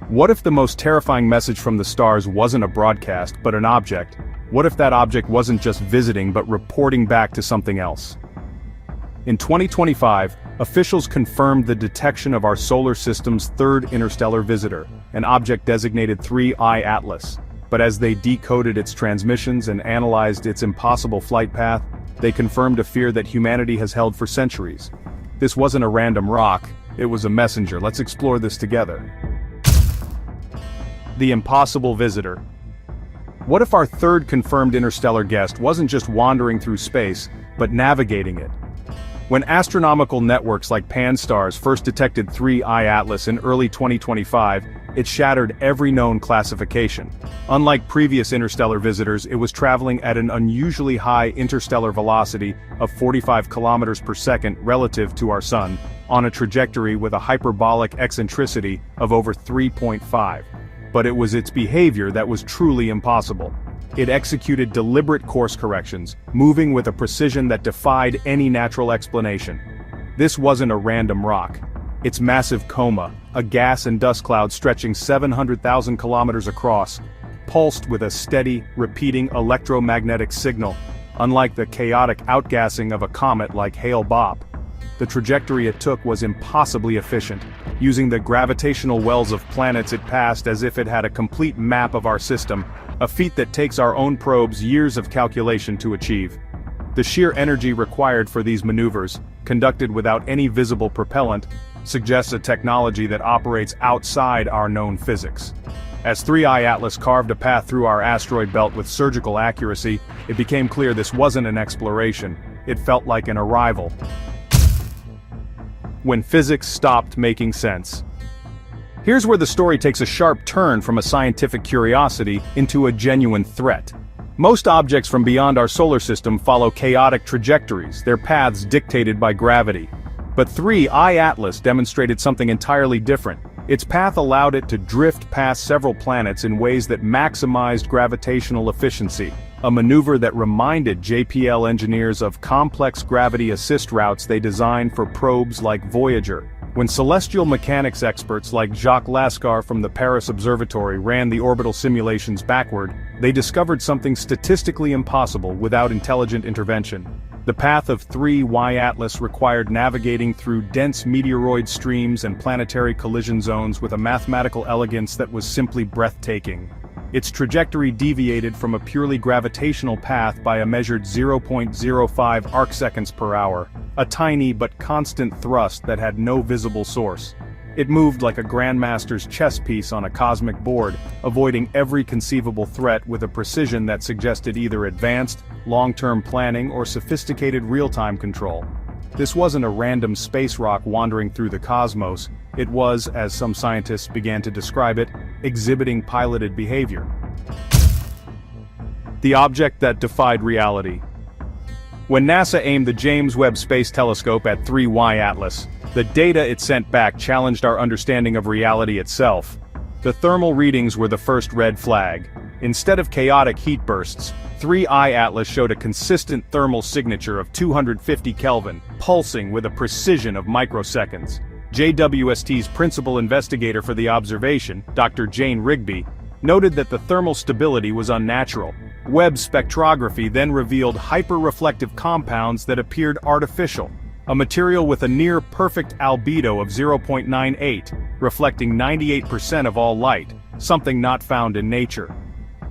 What if the most terrifying message from the stars wasn't a broadcast, but an object? What if that object wasn't just visiting but reporting back to something else? In 2025, officials confirmed the detection of our solar system's third interstellar visitor, an object designated 3I Atlas. But as they decoded its transmissions and analyzed its impossible flight path, they confirmed a fear that humanity has held for centuries. This wasn't a random rock, it was a messenger. Let's explore this together. The impossible visitor. What if our third confirmed interstellar guest wasn't just wandering through space, but navigating it? When astronomical networks like Pan-STARRS first detected 3I Atlas in early 2025, it shattered every known classification. Unlike previous interstellar visitors, it was traveling at an unusually high interstellar velocity of 45 kilometers per second relative to our Sun, on a trajectory with a hyperbolic eccentricity of over 3.5. But it was its behavior that was truly impossible. It executed deliberate course corrections, moving with a precision that defied any natural explanation. This wasn't a random rock. Its massive coma, a gas and dust cloud stretching 700,000 kilometers across, pulsed with a steady, repeating electromagnetic signal, unlike the chaotic outgassing of a comet like Hale-Bopp. The trajectory it took was impossibly efficient, using the gravitational wells of planets it passed as if it had a complete map of our system, a feat that takes our own probes years of calculation to achieve. The sheer energy required for these maneuvers, conducted without any visible propellant, suggests a technology that operates outside our known physics. As 3I Atlas carved a path through our asteroid belt with surgical accuracy, it became clear this wasn't an exploration, it felt like an arrival. When physics stopped making sense. Here's where the story takes a sharp turn from a scientific curiosity into a genuine threat. Most objects from beyond our solar system follow chaotic trajectories, their paths dictated by gravity. But 3I Atlas demonstrated something entirely different. Its path allowed it to drift past several planets in ways that maximized gravitational efficiency, a maneuver that reminded JPL engineers of complex gravity assist routes they designed for probes like Voyager. When celestial mechanics experts like Jacques Lascar from the Paris Observatory ran the orbital simulations backward, they discovered something statistically impossible without intelligent intervention. The path of 3I Atlas required navigating through dense meteoroid streams and planetary collision zones with a mathematical elegance that was simply breathtaking. Its trajectory deviated from a purely gravitational path by a measured 0.05 arcseconds per hour, a tiny but constant thrust that had no visible source. It moved like a grandmaster's chess piece on a cosmic board, avoiding every conceivable threat with a precision that suggested either advanced, long-term planning or sophisticated real-time control. This wasn't a random space rock wandering through the cosmos, it was, as some scientists began to describe it, exhibiting piloted behavior. The object that defied reality. When NASA aimed the James Webb Space Telescope at 3I Atlas, the data it sent back challenged our understanding of reality itself. The thermal readings were the first red flag. Instead of chaotic heat bursts, 3I Atlas showed a consistent thermal signature of 250 Kelvin, pulsing with a precision of microseconds. JWST's principal investigator for the observation, Dr. Jane Rigby, noted that the thermal stability was unnatural. Webb's spectrography then revealed hyper-reflective compounds that appeared artificial, a material with a near-perfect albedo of 0.98, reflecting 98% of all light, something not found in nature.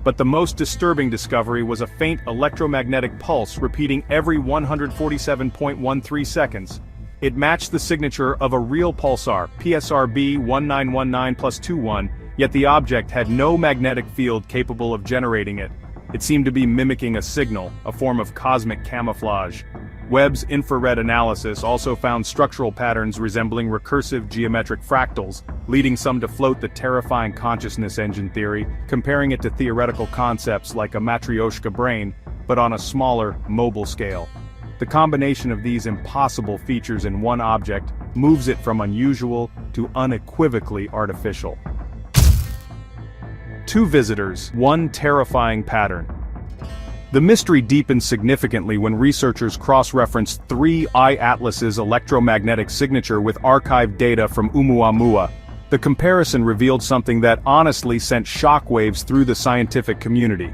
But the most disturbing discovery was a faint electromagnetic pulse repeating every 147.13 seconds. It matched the signature of a real pulsar, PSRB 1919+21, yet the object had no magnetic field capable of generating it. It seemed to be mimicking a signal, a form of cosmic camouflage. Webb's infrared analysis also found structural patterns resembling recursive geometric fractals, leading some to float the terrifying consciousness engine theory, comparing it to theoretical concepts like a Matryoshka brain, but on a smaller, mobile scale. The combination of these impossible features in one object moves it from unusual to unequivocally artificial. Two visitors, one terrifying pattern. The mystery deepened significantly when researchers cross-referenced 3I Atlas's electromagnetic signature with archived data from Oumuamua, The comparison revealed something that honestly sent shockwaves through the scientific community.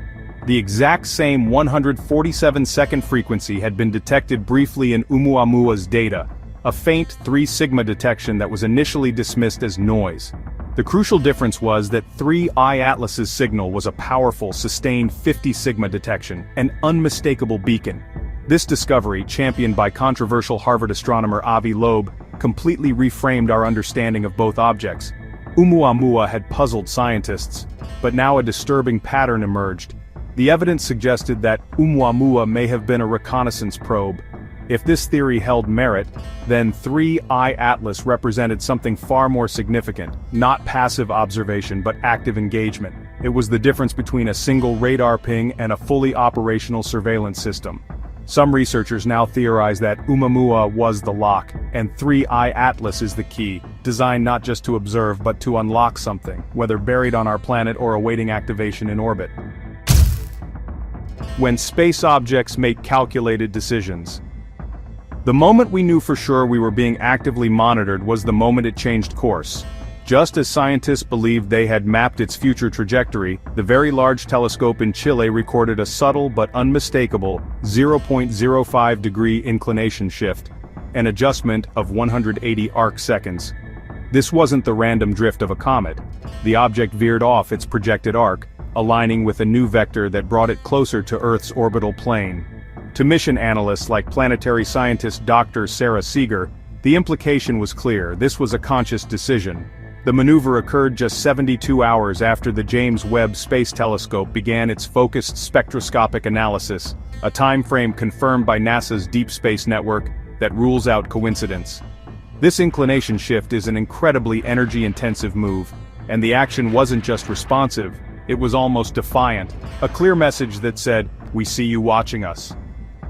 The exact same 147-second frequency had been detected briefly in Oumuamua's data, a faint 3 sigma detection that was initially dismissed as noise. The crucial difference was that 3I Atlas's signal was a powerful, sustained 50 sigma detection, an unmistakable beacon. This discovery, championed by controversial Harvard astronomer Avi Loeb, completely reframed our understanding of both objects. Oumuamua had puzzled scientists, but now a disturbing pattern emerged. The evidence suggested that Oumuamua may have been a reconnaissance probe. If this theory held merit, then 3I Atlas represented something far more significant, not passive observation but active engagement. It was the difference between a single radar ping and a fully operational surveillance system. Some researchers now theorize that Oumuamua was the lock, and 3I Atlas is the key, designed not just to observe but to unlock something, whether buried on our planet or awaiting activation in orbit. When space objects make calculated decisions. The moment we knew for sure we were being actively monitored was the moment it changed course. Just as scientists believed they had mapped its future trajectory, the Very Large Telescope in Chile recorded a subtle but unmistakable 0.05-degree inclination shift, an adjustment of 180 arc-seconds. This wasn't the random drift of a comet. The object veered off its projected arc, aligning with a new vector that brought it closer to Earth's orbital plane. To mission analysts like planetary scientist Dr. Sarah Seeger, the implication was clear: this was a conscious decision. The maneuver occurred just 72 hours after the James Webb Space Telescope began its focused spectroscopic analysis, a time frame confirmed by NASA's Deep Space Network that rules out coincidence. This inclination shift is an incredibly energy-intensive move, and the action wasn't just responsive, it was almost defiant, a clear message that said, "We see you watching us."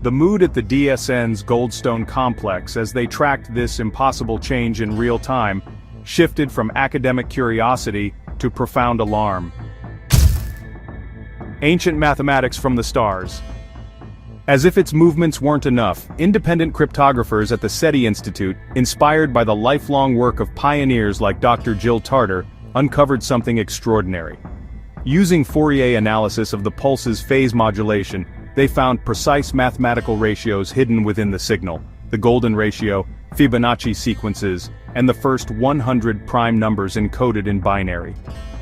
The mood at the DSN's Goldstone complex as they tracked this impossible change in real time shifted from academic curiosity to profound alarm. Ancient mathematics from the stars. As if its movements weren't enough, independent cryptographers at the SETI Institute, inspired by the lifelong work of pioneers like Dr. Jill Tarter, uncovered something extraordinary. Using Fourier analysis of the pulse's phase modulation, they found precise mathematical ratios hidden within the signal: the golden ratio, Fibonacci sequences, and the first 100 prime numbers encoded in binary.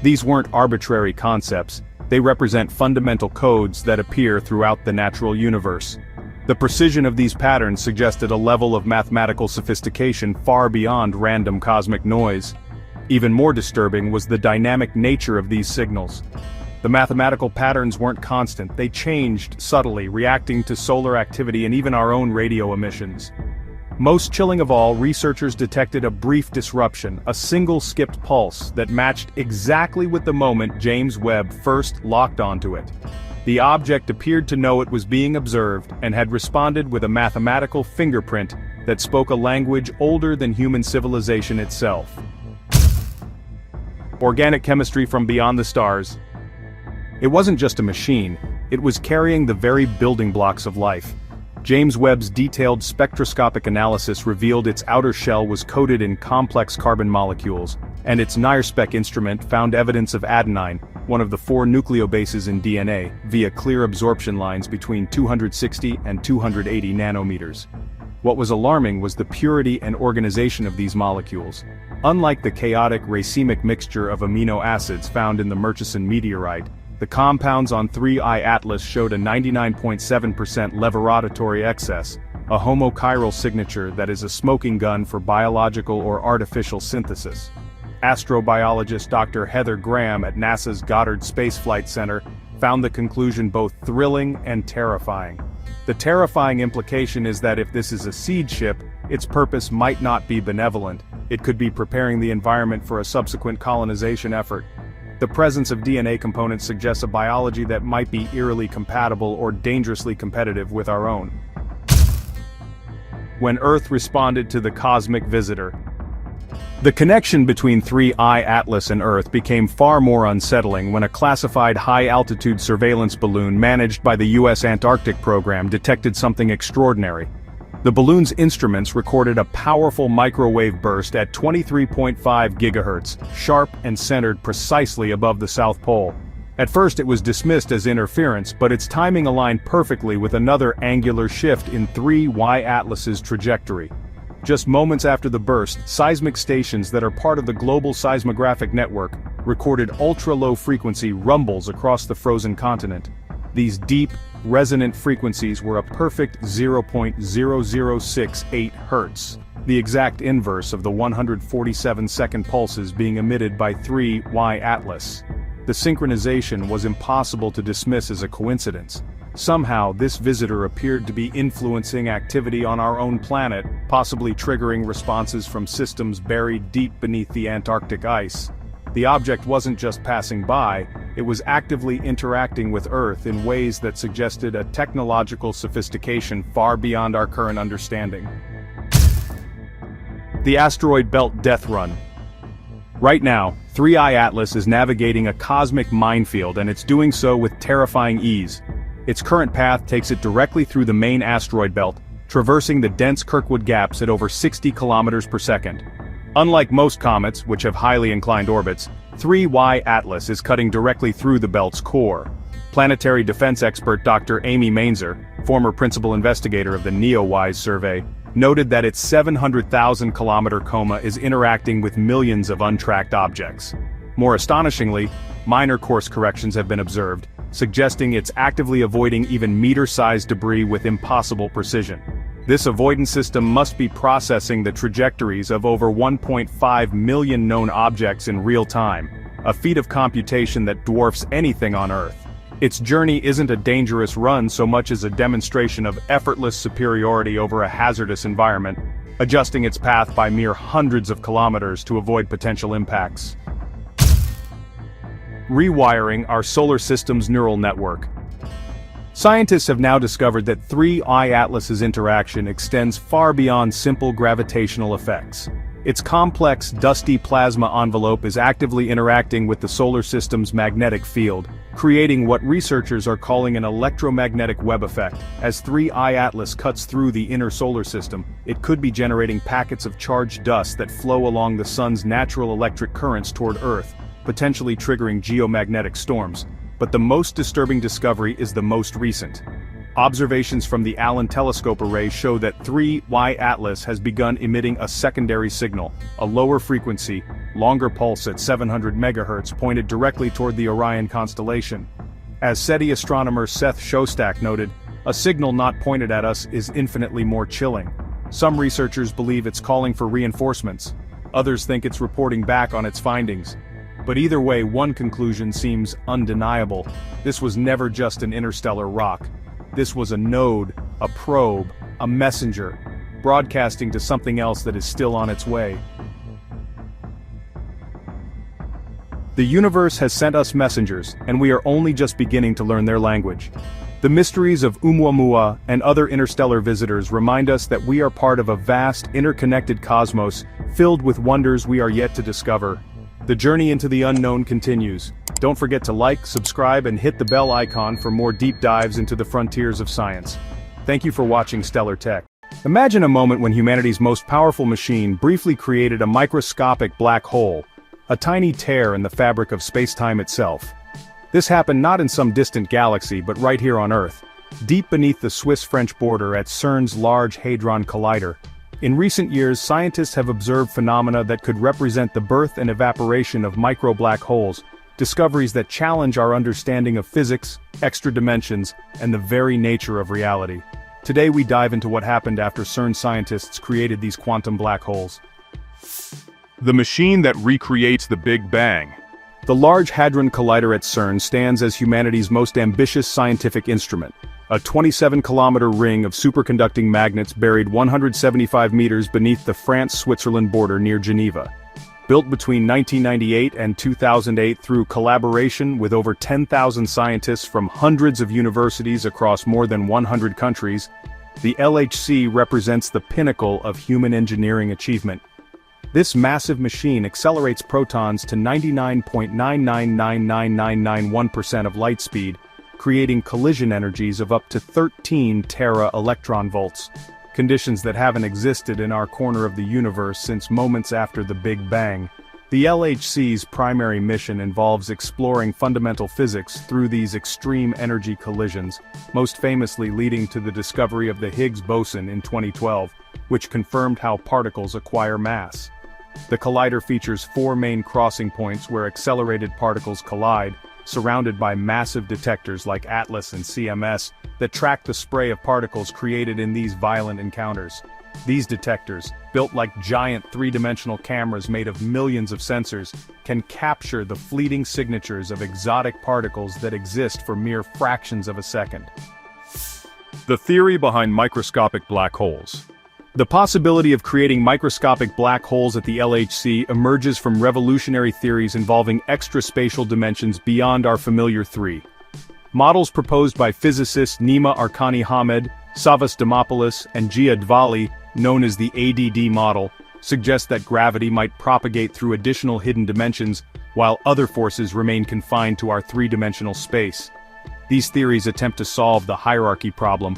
These weren't arbitrary concepts, they represent fundamental codes that appear throughout the natural universe. The precision of these patterns suggested a level of mathematical sophistication far beyond random cosmic noise. Even more disturbing was the dynamic nature of these signals. The mathematical patterns weren't constant, they changed subtly, reacting to solar activity and even our own radio emissions. Most chilling of all, researchers detected a brief disruption, a single skipped pulse that matched exactly with the moment James Webb first locked onto it. The object appeared to know it was being observed and had responded with a mathematical fingerprint that spoke a language older than human civilization itself. Organic chemistry from beyond the stars. It wasn't just a machine, it was carrying the very building blocks of life. James Webb's detailed spectroscopic analysis revealed its outer shell was coated in complex carbon molecules, and its NIRSpec instrument found evidence of adenine, one of the 4 nucleobases in DNA, via clear absorption lines between 260 and 280 nanometers. What was alarming was the purity and organization of these molecules. Unlike the chaotic racemic mixture of amino acids found in the Murchison meteorite, the compounds on 3I Atlas showed a 99.7% levorotatory excess, a homochiral signature that is a smoking gun for biological or artificial synthesis. Astrobiologist Dr. Heather Graham at NASA's Goddard Space Flight Center found the conclusion both thrilling and terrifying. The terrifying implication is that if this is a seed ship, its purpose might not be benevolent, it could be preparing the environment for a subsequent colonization effort. The presence of DNA components suggests a biology that might be eerily compatible or dangerously competitive with our own. When Earth responded to the cosmic visitor. The connection between 3I Atlas and Earth became far more unsettling when a classified high-altitude surveillance balloon managed by the U.S. Antarctic program detected something extraordinary. The balloon's instruments recorded a powerful microwave burst at 23.5 gigahertz, sharp and centered precisely above the South Pole. At first it was dismissed as interference, but its timing aligned perfectly with another angular shift in 3Y Atlas's trajectory. Just moments after the burst, seismic stations that are part of the global seismographic network recorded ultra-low frequency rumbles across the frozen continent. These deep, resonant frequencies were a perfect 0.0068 Hz, the exact inverse of the 147-second pulses being emitted by 3Y Atlas. The synchronization was impossible to dismiss as a coincidence. Somehow, this visitor appeared to be influencing activity on our own planet, possibly triggering responses from systems buried deep beneath the Antarctic ice. The object wasn't just passing by, it was actively interacting with Earth in ways that suggested a technological sophistication far beyond our current understanding. The asteroid belt death run. Right now, 3I Atlas is navigating a cosmic minefield, and it's doing so with terrifying ease. Its current path takes it directly through the main asteroid belt, traversing the dense Kirkwood gaps at over 60 kilometers per second. Unlike most comets, which have highly inclined orbits, 3Y Atlas is cutting directly through the belt's core. Planetary defense expert Dr. Amy Mainzer, former principal investigator of the NEOWISE survey, noted that its 700,000-kilometer coma is interacting with millions of untracked objects. More astonishingly, minor course corrections have been observed, suggesting it's actively avoiding even meter-sized debris with impossible precision. This avoidance system must be processing the trajectories of over 1.5 million known objects in real time, a feat of computation that dwarfs anything on Earth. Its journey isn't a dangerous run so much as a demonstration of effortless superiority over a hazardous environment, adjusting its path by mere hundreds of kilometers to avoid potential impacts. Rewiring our solar system's neural network. Scientists have now discovered that 3I Atlas's interaction extends far beyond simple gravitational effects. Its complex, dusty plasma envelope is actively interacting with the solar system's magnetic field, creating what researchers are calling an electromagnetic web effect. As 3I Atlas cuts through the inner solar system, it could be generating packets of charged dust that flow along the sun's natural electric currents toward Earth, potentially triggering geomagnetic storms. But the most disturbing discovery is the most recent. Observations from the Allen Telescope Array show that 3Y Atlas has begun emitting a secondary signal, a lower frequency, longer pulse at 700 MHz pointed directly toward the Orion constellation. As SETI astronomer Seth Shostak noted, a signal not pointed at us is infinitely more chilling. Some researchers believe it's calling for reinforcements. Others think it's reporting back on its findings. But either way, one conclusion seems undeniable. This was never just an interstellar rock. This was a node, a probe, a messenger, broadcasting to something else that is still on its way. The universe has sent us messengers, and we are only just beginning to learn their language. The mysteries of Oumuamua and other interstellar visitors remind us that we are part of a vast, interconnected cosmos filled with wonders we are yet to discover. The journey into the unknown continues. Don't forget to like, subscribe, and hit the bell icon for more deep dives into the frontiers of science. Thank you for watching Stellar Tech. Imagine a moment when humanity's most powerful machine briefly created a microscopic black hole, a tiny tear in the fabric of space-time itself. This happened not in some distant galaxy but right here on Earth, deep beneath the Swiss-French border at CERN's Large Hadron Collider. In recent years, scientists have observed phenomena that could represent the birth and evaporation of micro-black holes, discoveries that challenge our understanding of physics, extra dimensions, and the very nature of reality. Today we dive into what happened after CERN scientists created these quantum black holes. The machine that recreates the Big Bang. The Large Hadron Collider at CERN stands as humanity's most ambitious scientific instrument, a 27-kilometer ring of superconducting magnets buried 175 meters beneath the France-Switzerland border near Geneva. Built between 1998 and 2008 through collaboration with over 10,000 scientists from hundreds of universities across more than 100 countries, the LHC represents the pinnacle of human engineering achievement. This massive machine accelerates protons to 99.9999991% of light speed, creating collision energies of up to 13 tera electron volts. conditions that haven't existed in our corner of the universe since moments after the Big Bang. The LHC's primary mission involves exploring fundamental physics through these extreme energy collisions, most famously leading to the discovery of the Higgs boson in 2012, which confirmed how particles acquire mass. The collider features 4 main crossing points where accelerated particles collide, surrounded by massive detectors like ATLAS and CMS that track the spray of particles created in these violent encounters. These detectors, built like giant 3-dimensional cameras made of millions of sensors, can capture the fleeting signatures of exotic particles that exist for mere fractions of a second. The theory behind microscopic black holes. The possibility of creating microscopic black holes at the LHC emerges from revolutionary theories involving extraspatial dimensions beyond our familiar 3. Models proposed by physicists Nima Arkani Hamed, Savas Dimopoulos, and Gia Dvali, known as the ADD model, suggest that gravity might propagate through additional hidden dimensions, while other forces remain confined to our 3-dimensional space. These theories attempt to solve the hierarchy problem,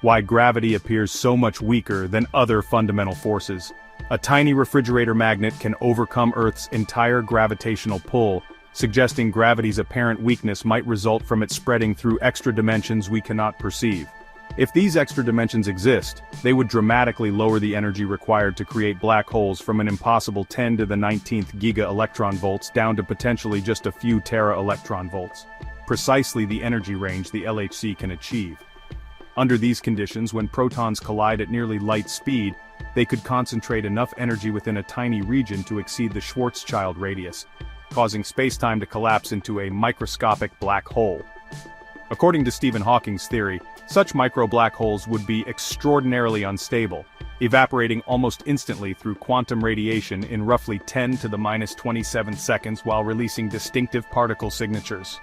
why gravity appears so much weaker than other fundamental forces. A tiny refrigerator magnet can overcome Earth's entire gravitational pull, suggesting gravity's apparent weakness might result from it spreading through extra dimensions we cannot perceive. If these extra dimensions exist, they would dramatically lower the energy required to create black holes from an impossible 10 to the 19th giga-electron-volts down to potentially just a few tera-electron-volts. Precisely the energy range the LHC can achieve. Under these conditions, when protons collide at nearly light speed, they could concentrate enough energy within a tiny region to exceed the Schwarzschild radius, causing spacetime to collapse into a microscopic black hole. According to Stephen Hawking's theory, such micro-black holes would be extraordinarily unstable, evaporating almost instantly through quantum radiation in roughly 10 to the minus 27 seconds while releasing distinctive particle signatures.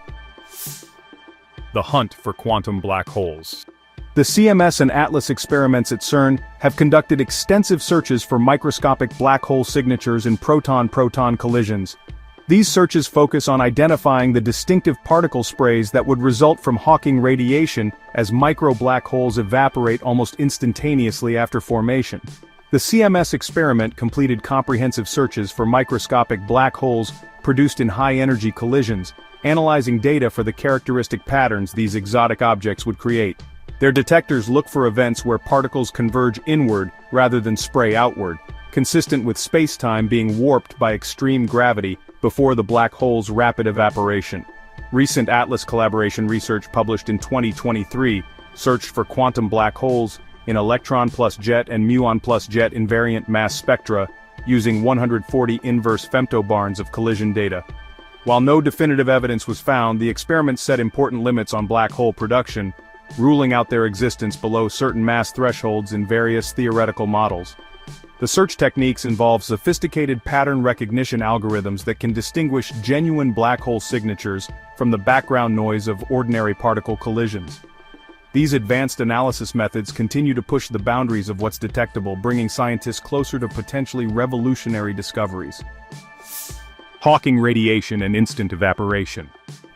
The hunt for quantum black holes. The CMS and ATLAS experiments at CERN have conducted extensive searches for microscopic black hole signatures in proton-proton collisions. These searches focus on identifying the distinctive particle sprays that would result from Hawking radiation as micro-black holes evaporate almost instantaneously after formation. The CMS experiment completed comprehensive searches for microscopic black holes produced in high-energy collisions, analyzing data for the characteristic patterns these exotic objects would create. Their detectors look for events where particles converge inward rather than spray outward, consistent with space-time being warped by extreme gravity before the black hole's rapid evaporation. Recent ATLAS collaboration research published in 2023 searched for quantum black holes in electron plus jet and muon plus jet invariant mass spectra using 140 inverse femtobarns of collision data. While no definitive evidence was found, the experiment set important limits on black hole production, ruling out their existence below certain mass thresholds in various theoretical models. The search techniques involve sophisticated pattern recognition algorithms that can distinguish genuine black hole signatures from the background noise of ordinary particle collisions. These advanced analysis methods continue to push the boundaries of what's detectable, bringing scientists closer to potentially revolutionary discoveries. Hawking radiation and instant evaporation.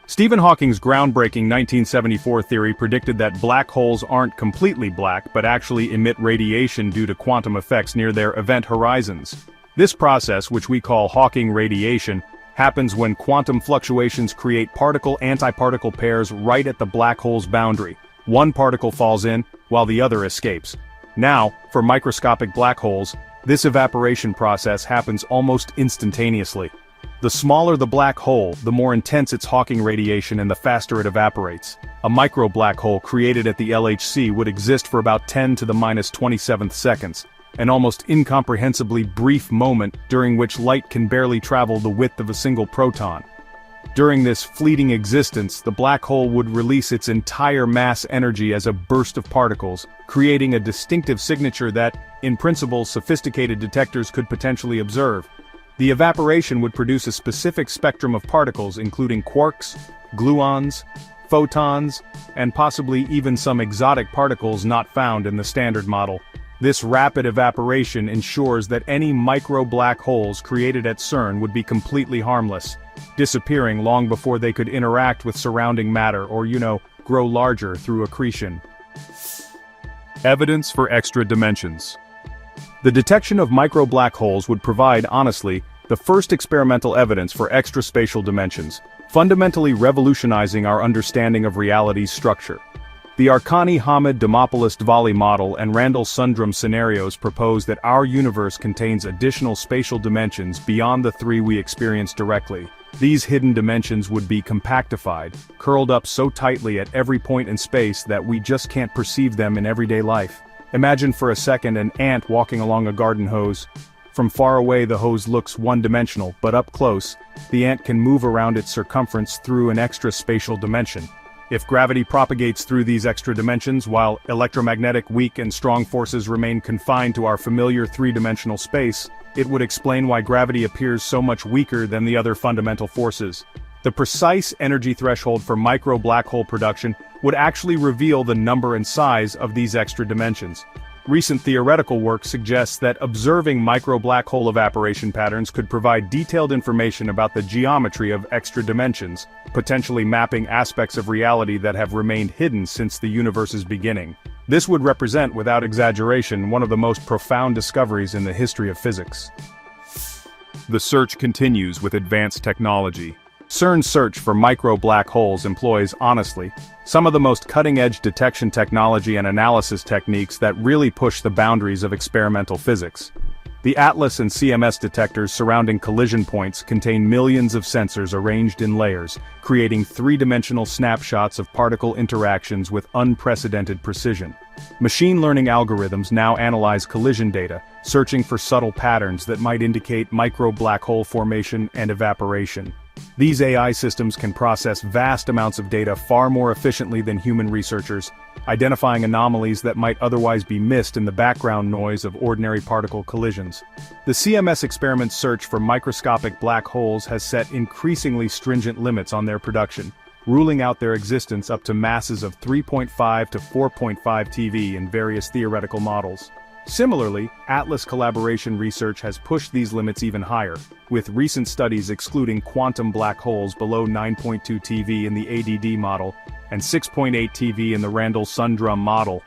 Stephen Hawking's groundbreaking 1974 theory predicted that black holes aren't completely black but actually emit radiation due to quantum effects near their event horizons. This process, which we call Hawking radiation, happens when quantum fluctuations create particle-antiparticle pairs right at the black hole's boundary. One particle falls in, while the other escapes. Now, for microscopic black holes, this evaporation process happens almost instantaneously. The smaller the black hole, the more intense its Hawking radiation and the faster it evaporates. A micro-black hole created at the LHC would exist for about 10 to the minus 27th seconds, an almost incomprehensibly brief moment during which light can barely travel the width of a single proton. During this fleeting existence, the black hole would release its entire mass energy as a burst of particles, creating a distinctive signature that, in principle, sophisticated detectors could potentially observe. The evaporation would produce a specific spectrum of particles including quarks, gluons, photons, and possibly even some exotic particles not found in the standard model. This rapid evaporation ensures that any micro-black holes created at CERN would be completely harmless, disappearing long before they could interact with surrounding matter or, grow larger through accretion. Evidence for extra dimensions. The detection of micro-black holes would provide, honestly, the first experimental evidence for extraspatial dimensions, fundamentally revolutionizing our understanding of reality's structure. The Arkani-Hamed-Dimopoulos-Dvali model and Randall-Sundrum scenarios propose that our universe contains additional spatial dimensions beyond the three we experience directly. These hidden dimensions would be compactified, curled up so tightly at every point in space that we just can't perceive them in everyday life. Imagine for a second an ant walking along a garden hose. From far away the hose looks one-dimensional, but up close, the ant can move around its circumference through an extra spatial dimension. If gravity propagates through these extra dimensions while electromagnetic weak and strong forces remain confined to our familiar three-dimensional space, it would explain why gravity appears so much weaker than the other fundamental forces. The precise energy threshold for micro-black hole production would actually reveal the number and size of these extra dimensions. Recent theoretical work suggests that observing micro-black hole evaporation patterns could provide detailed information about the geometry of extra dimensions, potentially mapping aspects of reality that have remained hidden since the universe's beginning. This would represent, without exaggeration, one of the most profound discoveries in the history of physics. The search continues with advanced technology. CERN's search for micro-black holes employs, honestly, some of the most cutting-edge detection technology and analysis techniques that really push the boundaries of experimental physics. The ATLAS and CMS detectors surrounding collision points contain millions of sensors arranged in layers, creating three-dimensional snapshots of particle interactions with unprecedented precision. Machine learning algorithms now analyze collision data, searching for subtle patterns that might indicate micro-black hole formation and evaporation. These AI systems can process vast amounts of data far more efficiently than human researchers, identifying anomalies that might otherwise be missed in the background noise of ordinary particle collisions. The CMS experiment's search for microscopic black holes has set increasingly stringent limits on their production, ruling out their existence up to masses of 3.5 to 4.5 TeV in various theoretical models. Similarly, ATLAS collaboration research has pushed these limits even higher, with recent studies excluding quantum black holes below 9.2 TeV in the ADD model and 6.8 TeV in the Randall-Sundrum model.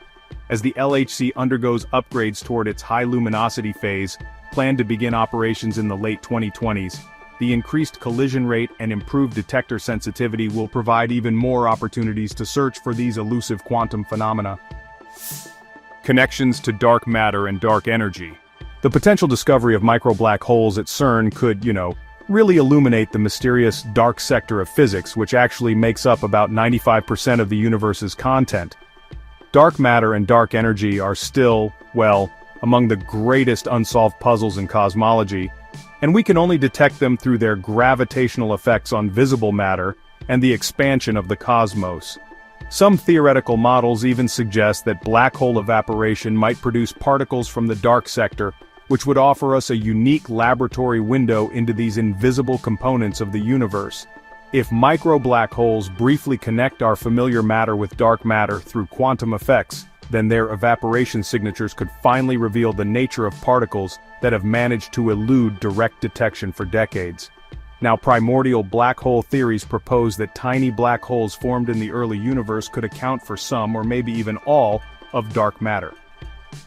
As the LHC undergoes upgrades toward its high luminosity phase, planned to begin operations in the late 2020s, the increased collision rate and improved detector sensitivity will provide even more opportunities to search for these elusive quantum phenomena. Connections to dark matter and dark energy. The potential discovery of micro-black holes at CERN could, really illuminate the mysterious dark sector of physics which actually makes up about 95% of the universe's content. Dark matter and dark energy are still, among the greatest unsolved puzzles in cosmology, and we can only detect them through their gravitational effects on visible matter and the expansion of the cosmos. Some theoretical models even suggest that black hole evaporation might produce particles from the dark sector, which would offer us a unique laboratory window into these invisible components of the universe. If micro-black holes briefly connect our familiar matter with dark matter through quantum effects, then their evaporation signatures could finally reveal the nature of particles that have managed to elude direct detection for decades. Now, primordial black hole theories propose that tiny black holes formed in the early universe could account for some or maybe even all of dark matter.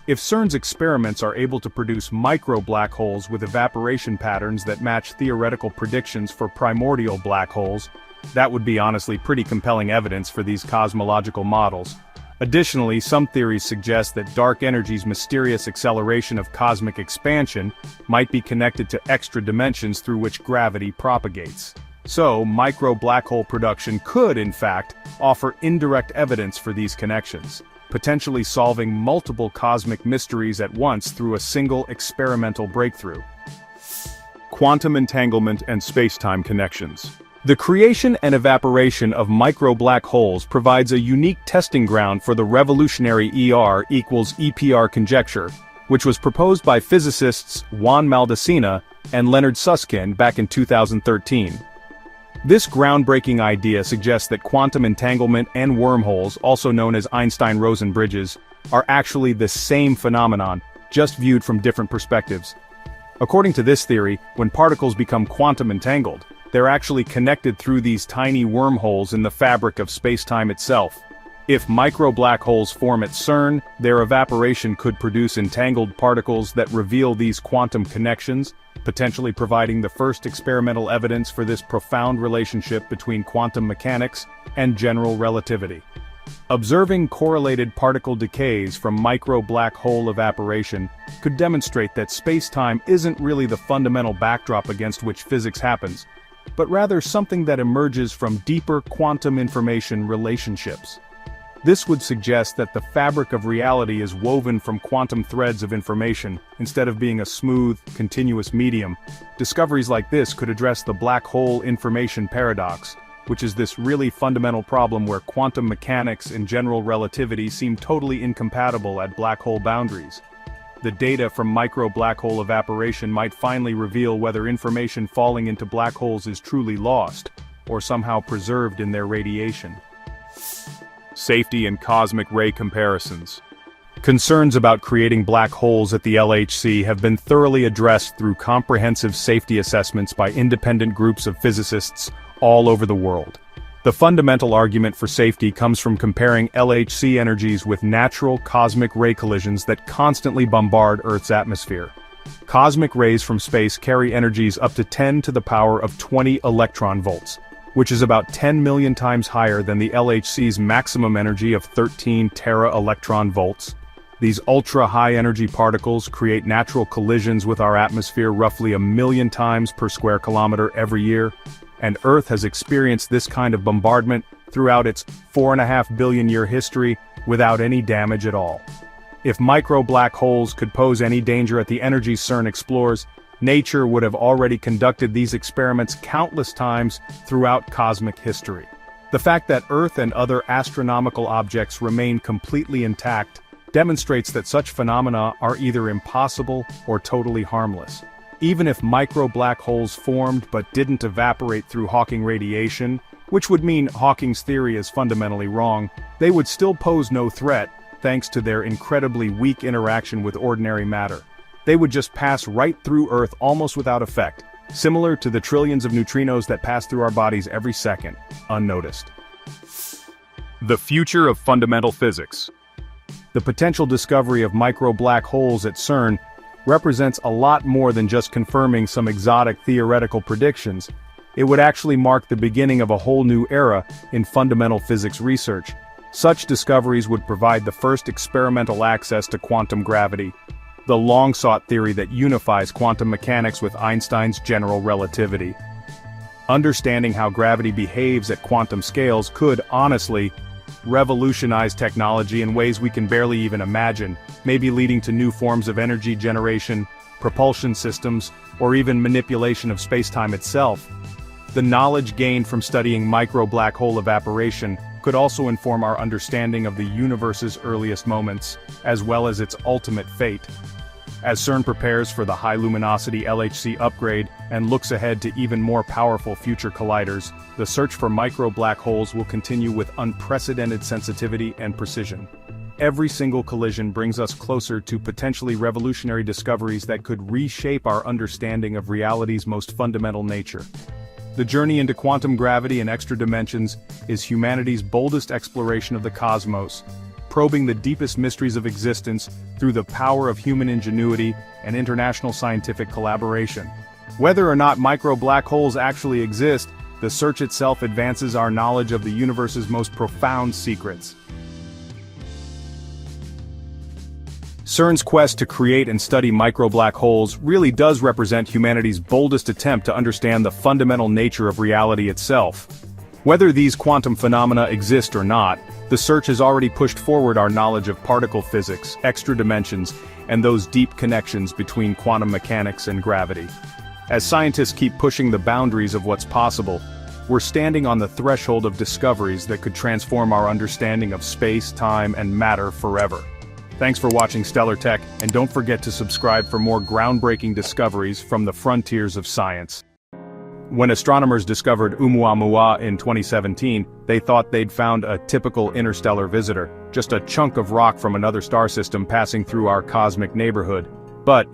If CERN's experiments are able to produce micro-black holes with evaporation patterns that match theoretical predictions for primordial black holes, that would be honestly pretty compelling evidence for these cosmological models. Additionally, some theories suggest that dark energy's mysterious acceleration of cosmic expansion might be connected to extra dimensions through which gravity propagates. So, micro-black hole production could, in fact, offer indirect evidence for these connections, potentially solving multiple cosmic mysteries at once through a single experimental breakthrough. Quantum entanglement and space-time connections. The creation and evaporation of micro-black holes provides a unique testing ground for the revolutionary ER equals EPR conjecture, which was proposed by physicists Juan Maldacena and Leonard Susskind back in 2013. This groundbreaking idea suggests that quantum entanglement and wormholes, also known as Einstein-Rosen bridges, are actually the same phenomenon, just viewed from different perspectives. According to this theory, when particles become quantum entangled, they're actually connected through these tiny wormholes in the fabric of space-time itself. If micro-black holes form at CERN, their evaporation could produce entangled particles that reveal these quantum connections, potentially providing the first experimental evidence for this profound relationship between quantum mechanics and general relativity. Observing correlated particle decays from micro-black hole evaporation could demonstrate that space-time isn't really the fundamental backdrop against which physics happens, but rather something that emerges from deeper quantum information relationships. This would suggest that the fabric of reality is woven from quantum threads of information, instead of being a smooth, continuous medium. Discoveries like this could address the black hole information paradox, which is this really fundamental problem where quantum mechanics and general relativity seem totally incompatible at black hole boundaries. The data from micro-black hole evaporation might finally reveal whether information falling into black holes is truly lost, or somehow preserved in their radiation. Safety and cosmic ray comparisons. Concerns about creating black holes at the LHC have been thoroughly addressed through comprehensive safety assessments by independent groups of physicists all over the world. The fundamental argument for safety comes from comparing LHC energies with natural cosmic ray collisions that constantly bombard Earth's atmosphere. Cosmic rays from space carry energies up to 10 to the power of 20 electron volts, which is about 10 million times higher than the LHC's maximum energy of 13 tera-electron volts. These ultra-high energy particles create natural collisions with our atmosphere roughly 1 million times per square kilometer every year, and Earth has experienced this kind of bombardment throughout its 4.5 billion year history without any damage at all. If micro-black holes could pose any danger at the energies CERN explores, nature would have already conducted these experiments countless times throughout cosmic history. The fact that Earth and other astronomical objects remain completely intact demonstrates that such phenomena are either impossible or totally harmless. Even if micro-black holes formed but didn't evaporate through Hawking radiation, which would mean Hawking's theory is fundamentally wrong, they would still pose no threat, thanks to their incredibly weak interaction with ordinary matter. They would just pass right through Earth almost without effect, similar to the trillions of neutrinos that pass through our bodies every second, unnoticed. The future of fundamental physics. The potential discovery of micro-black holes at CERN represents a lot more than just confirming some exotic theoretical predictions. It would actually mark the beginning of a whole new era in fundamental physics research. Such discoveries would provide the first experimental access to quantum gravity, the long-sought theory that unifies quantum mechanics with Einstein's general relativity. Understanding how gravity behaves at quantum scales could, honestly, revolutionize technology in ways we can barely even imagine, maybe leading to new forms of energy generation, propulsion systems, or even manipulation of space-time itself. The knowledge gained from studying micro-black hole evaporation could also inform our understanding of the universe's earliest moments, as well as its ultimate fate. As CERN prepares for the high-luminosity LHC upgrade and looks ahead to even more powerful future colliders, the search for micro-black holes will continue with unprecedented sensitivity and precision. Every single collision brings us closer to potentially revolutionary discoveries that could reshape our understanding of reality's most fundamental nature. The journey into quantum gravity and extra dimensions is humanity's boldest exploration of the cosmos, probing the deepest mysteries of existence through the power of human ingenuity and international scientific collaboration. Whether or not micro-black holes actually exist, the search itself advances our knowledge of the universe's most profound secrets. CERN's quest to create and study micro-black holes really does represent humanity's boldest attempt to understand the fundamental nature of reality itself. Whether these quantum phenomena exist or not, the search has already pushed forward our knowledge of particle physics, extra dimensions, and those deep connections between quantum mechanics and gravity. As scientists keep pushing the boundaries of what's possible, we're standing on the threshold of discoveries that could transform our understanding of space, time, and matter forever. Thanks for watching Stellar Tech, and don't forget to subscribe for more groundbreaking discoveries from the frontiers of science. When astronomers discovered Oumuamua in 2017, they thought they'd found a typical interstellar visitor, just a chunk of rock from another star system passing through our cosmic neighborhood. But,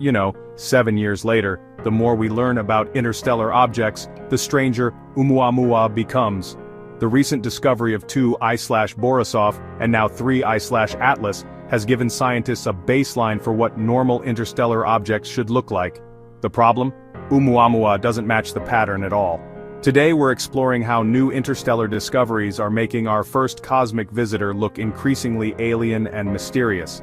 7 years later, the more we learn about interstellar objects, the stranger Oumuamua becomes. the recent discovery of 2I/Borisov and now 3I/Atlas has given scientists a baseline for what normal interstellar objects should look like. The problem? Oumuamua doesn't match the pattern at all. Today we're exploring how new interstellar discoveries are making our first cosmic visitor look increasingly alien and mysterious.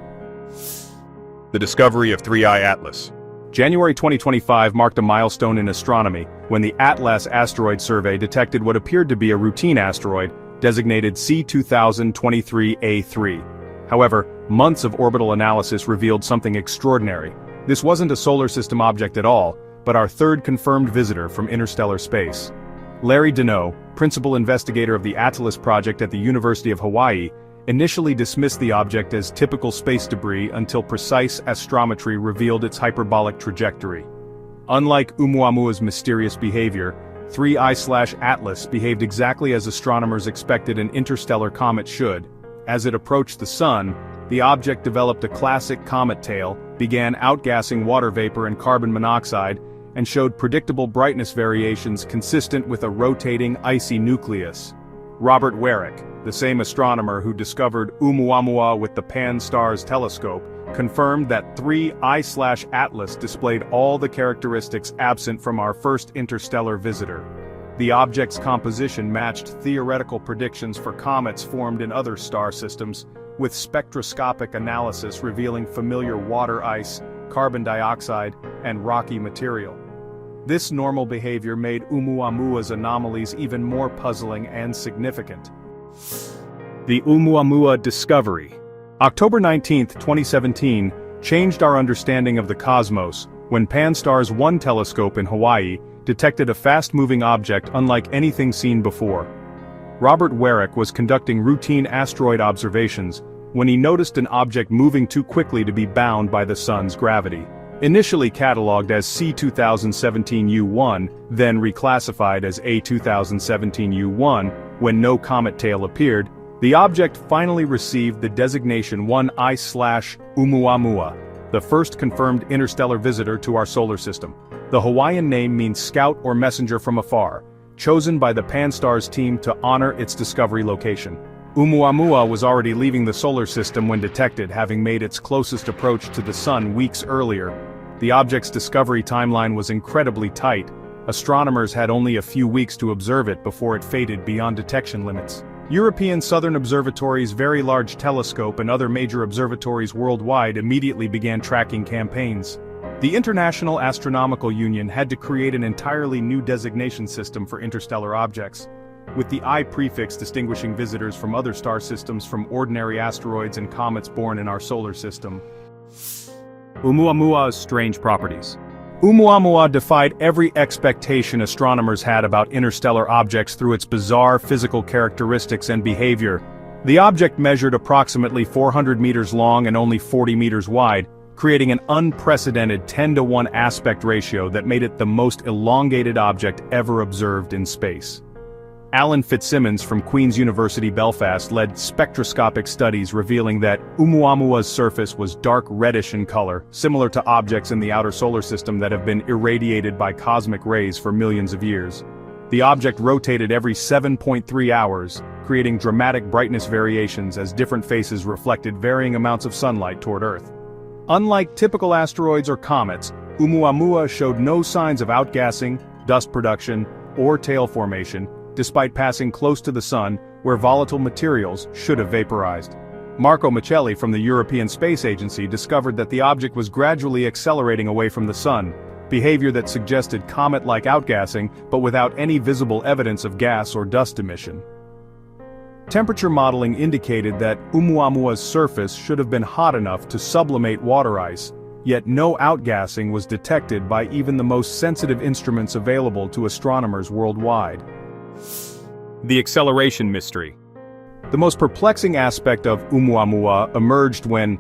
The discovery of 3I Atlas. January 2025 marked a milestone in astronomy, when the Atlas asteroid survey detected what appeared to be a routine asteroid, designated C2023A3. However, months of orbital analysis revealed something extraordinary. This wasn't a solar system object at all, but our third confirmed visitor from interstellar space. Larry Deneau, principal investigator of the Atlas project at the University of Hawaii, initially dismissed the object as typical space debris until precise astrometry revealed its hyperbolic trajectory. Unlike Oumuamua's mysterious behavior, 3I/Atlas behaved exactly as astronomers expected an interstellar comet should. As it approached the sun, the object developed a classic comet tail, began outgassing water vapor and carbon monoxide, and showed predictable brightness variations consistent with a rotating icy nucleus. Robert Warwick, the same astronomer who discovered Oumuamua with the Pan-STARRS telescope, confirmed that 3I/Atlas displayed all the characteristics absent from our first interstellar visitor. The object's composition matched theoretical predictions for comets formed in other star systems, with spectroscopic analysis revealing familiar water ice, carbon dioxide, and rocky material. This normal behavior made Oumuamua's anomalies even more puzzling and significant. The Oumuamua discovery. October 19, 2017, changed our understanding of the cosmos, when Pan-STARRS 1 telescope in Hawaii detected a fast-moving object unlike anything seen before. Robert Warwick was conducting routine asteroid observations when he noticed an object moving too quickly to be bound by the sun's gravity. Initially catalogued as C2017U1, then reclassified as A2017U1, when no comet tail appeared, the object finally received the designation 1I/Oumuamua, the first confirmed interstellar visitor to our solar system. The Hawaiian name means scout or messenger from afar, chosen by the Pan-STARRS team to honor its discovery location. Oumuamua was already leaving the solar system when detected, having made its closest approach to the sun weeks earlier. The object's discovery timeline was incredibly tight. Astronomers had only a few weeks to observe it before it faded beyond detection limits. European Southern Observatory's Very Large Telescope and other major observatories worldwide immediately began tracking campaigns. The International Astronomical Union had to create an entirely new designation system for interstellar objects, with the I prefix distinguishing visitors from other star systems from ordinary asteroids and comets born in our solar system. Oumuamua's strange properties. Oumuamua defied every expectation astronomers had about interstellar objects through its bizarre physical characteristics and behavior. The object measured approximately 400 meters long and only 40 meters wide, creating an unprecedented 10-to-1 aspect ratio that made it the most elongated object ever observed in space. Alan Fitzsimmons from Queen's University Belfast led spectroscopic studies revealing that Oumuamua's surface was dark reddish in color, similar to objects in the outer solar system that have been irradiated by cosmic rays for millions of years. The object rotated every 7.3 hours, creating dramatic brightness variations as different faces reflected varying amounts of sunlight toward Earth. Unlike typical asteroids or comets, Oumuamua showed no signs of outgassing, dust production, or tail formation, despite passing close to the sun, where volatile materials should have vaporized. Marco Michelli from the European Space Agency discovered that the object was gradually accelerating away from the sun, behavior that suggested comet-like outgassing but without any visible evidence of gas or dust emission. Temperature modeling indicated that Oumuamua's surface should have been hot enough to sublimate water ice, yet no outgassing was detected by even the most sensitive instruments available to astronomers worldwide. The acceleration mystery. The most perplexing aspect of Oumuamua emerged when,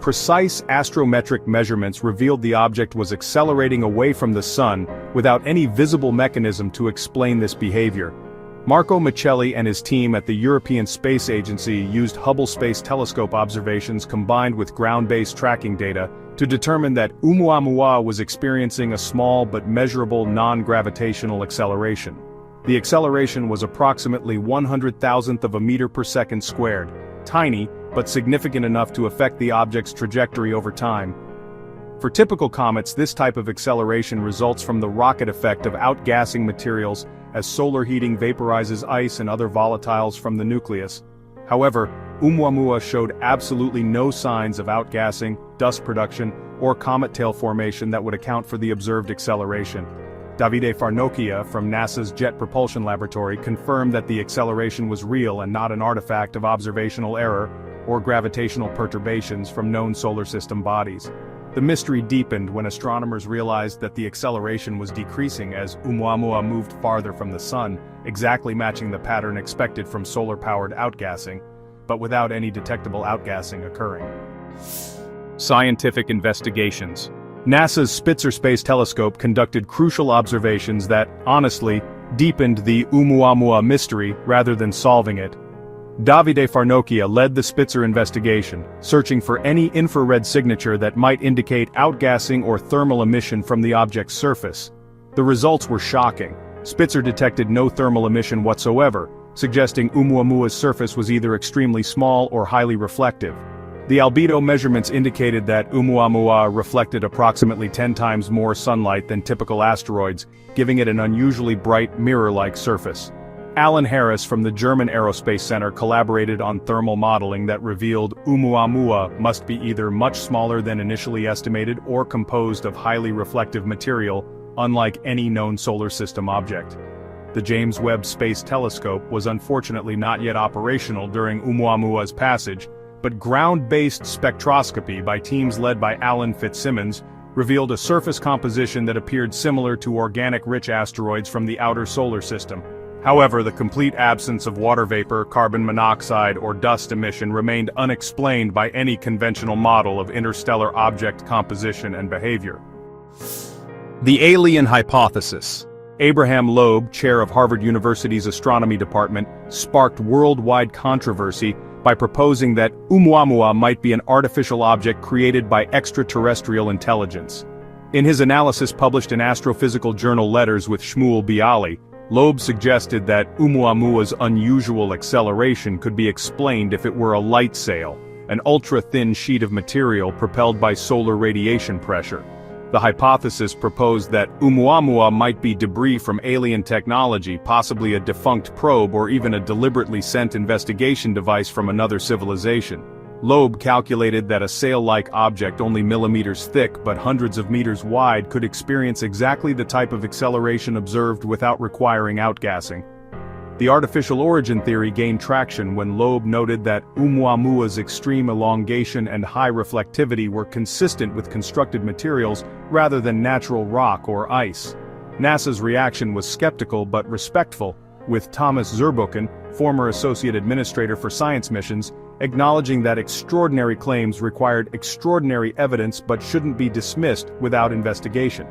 precise astrometric measurements revealed the object was accelerating away from the sun without any visible mechanism to explain this behavior. Marco Michelli and his team at the European Space Agency used Hubble Space Telescope observations combined with ground-based tracking data to determine that Oumuamua was experiencing a small but measurable non-gravitational acceleration. The acceleration was approximately 100,000th of a meter per second squared, tiny, but significant enough to affect the object's trajectory over time. For typical comets, this type of acceleration results from the rocket effect of outgassing materials as solar heating vaporizes ice and other volatiles from the nucleus. However, Oumuamua showed absolutely no signs of outgassing, dust production, or comet tail formation that would account for the observed acceleration. Davide Farnokia from NASA's Jet Propulsion Laboratory confirmed that the acceleration was real and not an artifact of observational error or gravitational perturbations from known solar system bodies. The mystery deepened when astronomers realized that the acceleration was decreasing as Oumuamua moved farther from the Sun, exactly matching the pattern expected from solar-powered outgassing, but without any detectable outgassing occurring. Scientific investigations. NASA's Spitzer Space Telescope conducted crucial observations that, honestly, deepened the Oumuamua mystery rather than solving it. Davide Farnokia led the Spitzer investigation, searching for any infrared signature that might indicate outgassing or thermal emission from the object's surface. The results were shocking. Spitzer detected no thermal emission whatsoever, suggesting Oumuamua's surface was either extremely small or highly reflective. The albedo measurements indicated that Oumuamua reflected approximately 10 times more sunlight than typical asteroids, giving it an unusually bright mirror-like surface. Alan Harris from the German Aerospace Center collaborated on thermal modeling that revealed Oumuamua must be either much smaller than initially estimated or composed of highly reflective material, unlike any known solar system object. The James Webb Space Telescope was unfortunately not yet operational during Oumuamua's passage, but ground-based spectroscopy by teams led by Alan Fitzsimmons revealed a surface composition that appeared similar to organic-rich asteroids from the outer solar system. However, the complete absence of water vapor, carbon monoxide, or dust emission remained unexplained by any conventional model of interstellar object composition and behavior. The alien hypothesis. Abraham Loeb, chair of Harvard University's Astronomy Department, sparked worldwide controversy by proposing that Oumuamua might be an artificial object created by extraterrestrial intelligence. In his analysis published in astrophysical journal Letters with Shmuel Bialy, Loeb suggested that Oumuamua's unusual acceleration could be explained if it were a light sail, an ultra-thin sheet of material propelled by solar radiation pressure. The hypothesis proposed that Oumuamua might be debris from alien technology, possibly a defunct probe or even a deliberately sent investigation device from another civilization. Loeb calculated that a sail-like object only millimeters thick but hundreds of meters wide could experience exactly the type of acceleration observed without requiring outgassing. The artificial origin theory gained traction when Loeb noted that Oumuamua's extreme elongation and high reflectivity were consistent with constructed materials rather than natural rock or ice. NASA's reaction was skeptical but respectful, with Thomas Zurbuchen, former associate administrator for science missions, acknowledging that extraordinary claims required extraordinary evidence but shouldn't be dismissed without investigation.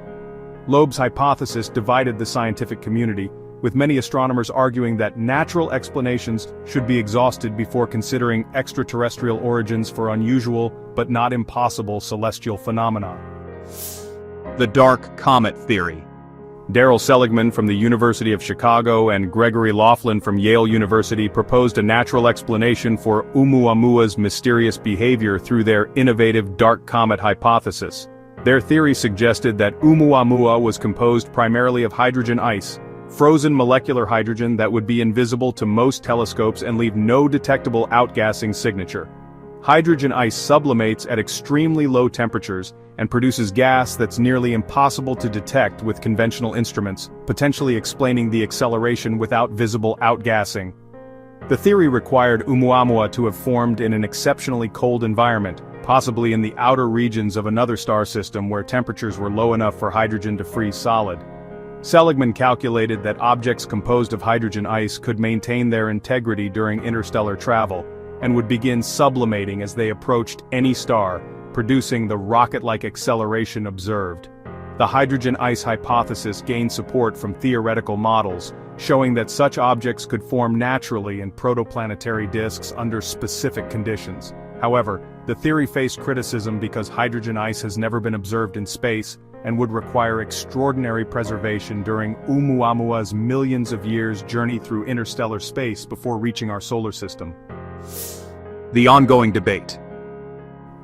Loeb's hypothesis divided the scientific community, with many astronomers arguing that natural explanations should be exhausted before considering extraterrestrial origins for unusual but not impossible celestial phenomena. The dark comet theory. Darrell Seligman from the University of Chicago and Gregory Laughlin from Yale University proposed a natural explanation for Oumuamua's mysterious behavior through their innovative dark comet hypothesis. Their theory suggested that Oumuamua was composed primarily of hydrogen ice, frozen molecular hydrogen that would be invisible to most telescopes and leave no detectable outgassing signature. Hydrogen ice sublimates at extremely low temperatures and produces gas that's nearly impossible to detect with conventional instruments, potentially explaining the acceleration without visible outgassing. The theory required Oumuamua to have formed in an exceptionally cold environment, possibly in the outer regions of another star system where temperatures were low enough for hydrogen to freeze solid. Seligman calculated that objects composed of hydrogen ice could maintain their integrity during interstellar travel, and would begin sublimating as they approached any star, producing the rocket-like acceleration observed. The hydrogen ice hypothesis gained support from theoretical models, showing that such objects could form naturally in protoplanetary disks under specific conditions. However, the theory faced criticism because hydrogen ice has never been observed in space, and would require extraordinary preservation during Oumuamua's millions of years journey through interstellar space before reaching our solar system. The ongoing debate.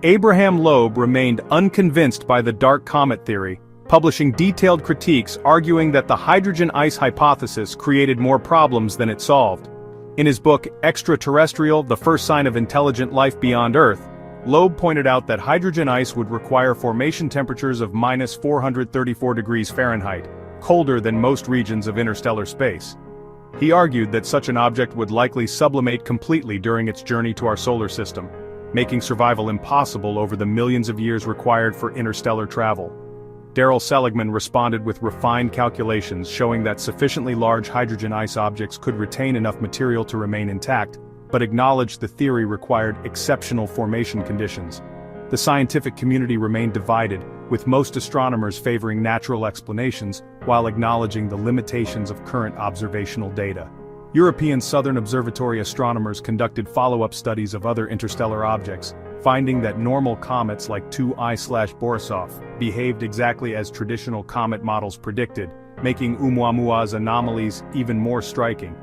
Abraham Loeb remained unconvinced by the dark comet theory, publishing detailed critiques arguing that the hydrogen ice hypothesis created more problems than it solved. In his book Extraterrestrial: The First Sign of Intelligent Life Beyond Earth, Loeb pointed out that hydrogen ice would require formation temperatures of -434 degrees Fahrenheit, colder than most regions of interstellar space. He argued that such an object would likely sublimate completely during its journey to our solar system, making survival impossible over the millions of years required for interstellar travel. Darrell Seligman responded with refined calculations showing that sufficiently large hydrogen ice objects could retain enough material to remain intact, but acknowledged the theory required exceptional formation conditions. The scientific community remained divided, with most astronomers favoring natural explanations, while acknowledging the limitations of current observational data. European Southern Observatory astronomers conducted follow-up studies of other interstellar objects, finding that normal comets like 2I/Borisov behaved exactly as traditional comet models predicted, making Oumuamua's anomalies even more striking.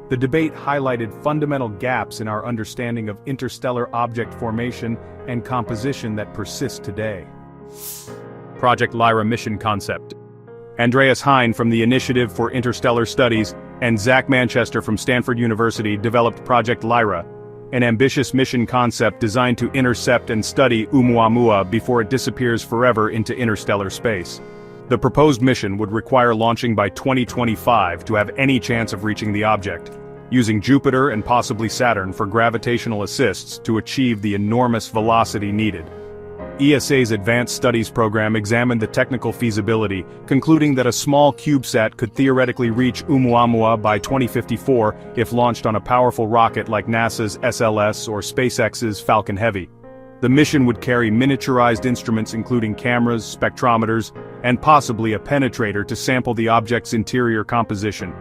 The debate highlighted fundamental gaps in our understanding of interstellar object formation and composition that persist today. Project Lyra mission concept. Andreas Hein from the Initiative for Interstellar Studies and Zach Manchester from Stanford University developed Project Lyra, an ambitious mission concept designed to intercept and study Oumuamua before it disappears forever into interstellar space. The proposed mission would require launching by 2025 to have any chance of reaching the object, using Jupiter and possibly Saturn for gravitational assists to achieve the enormous velocity needed. ESA's Advanced Studies program examined the technical feasibility, concluding that a small CubeSat could theoretically reach Oumuamua by 2054 if launched on a powerful rocket like NASA's SLS or SpaceX's Falcon Heavy. The mission would carry miniaturized instruments including cameras, spectrometers, and possibly a penetrator to sample the object's interior composition.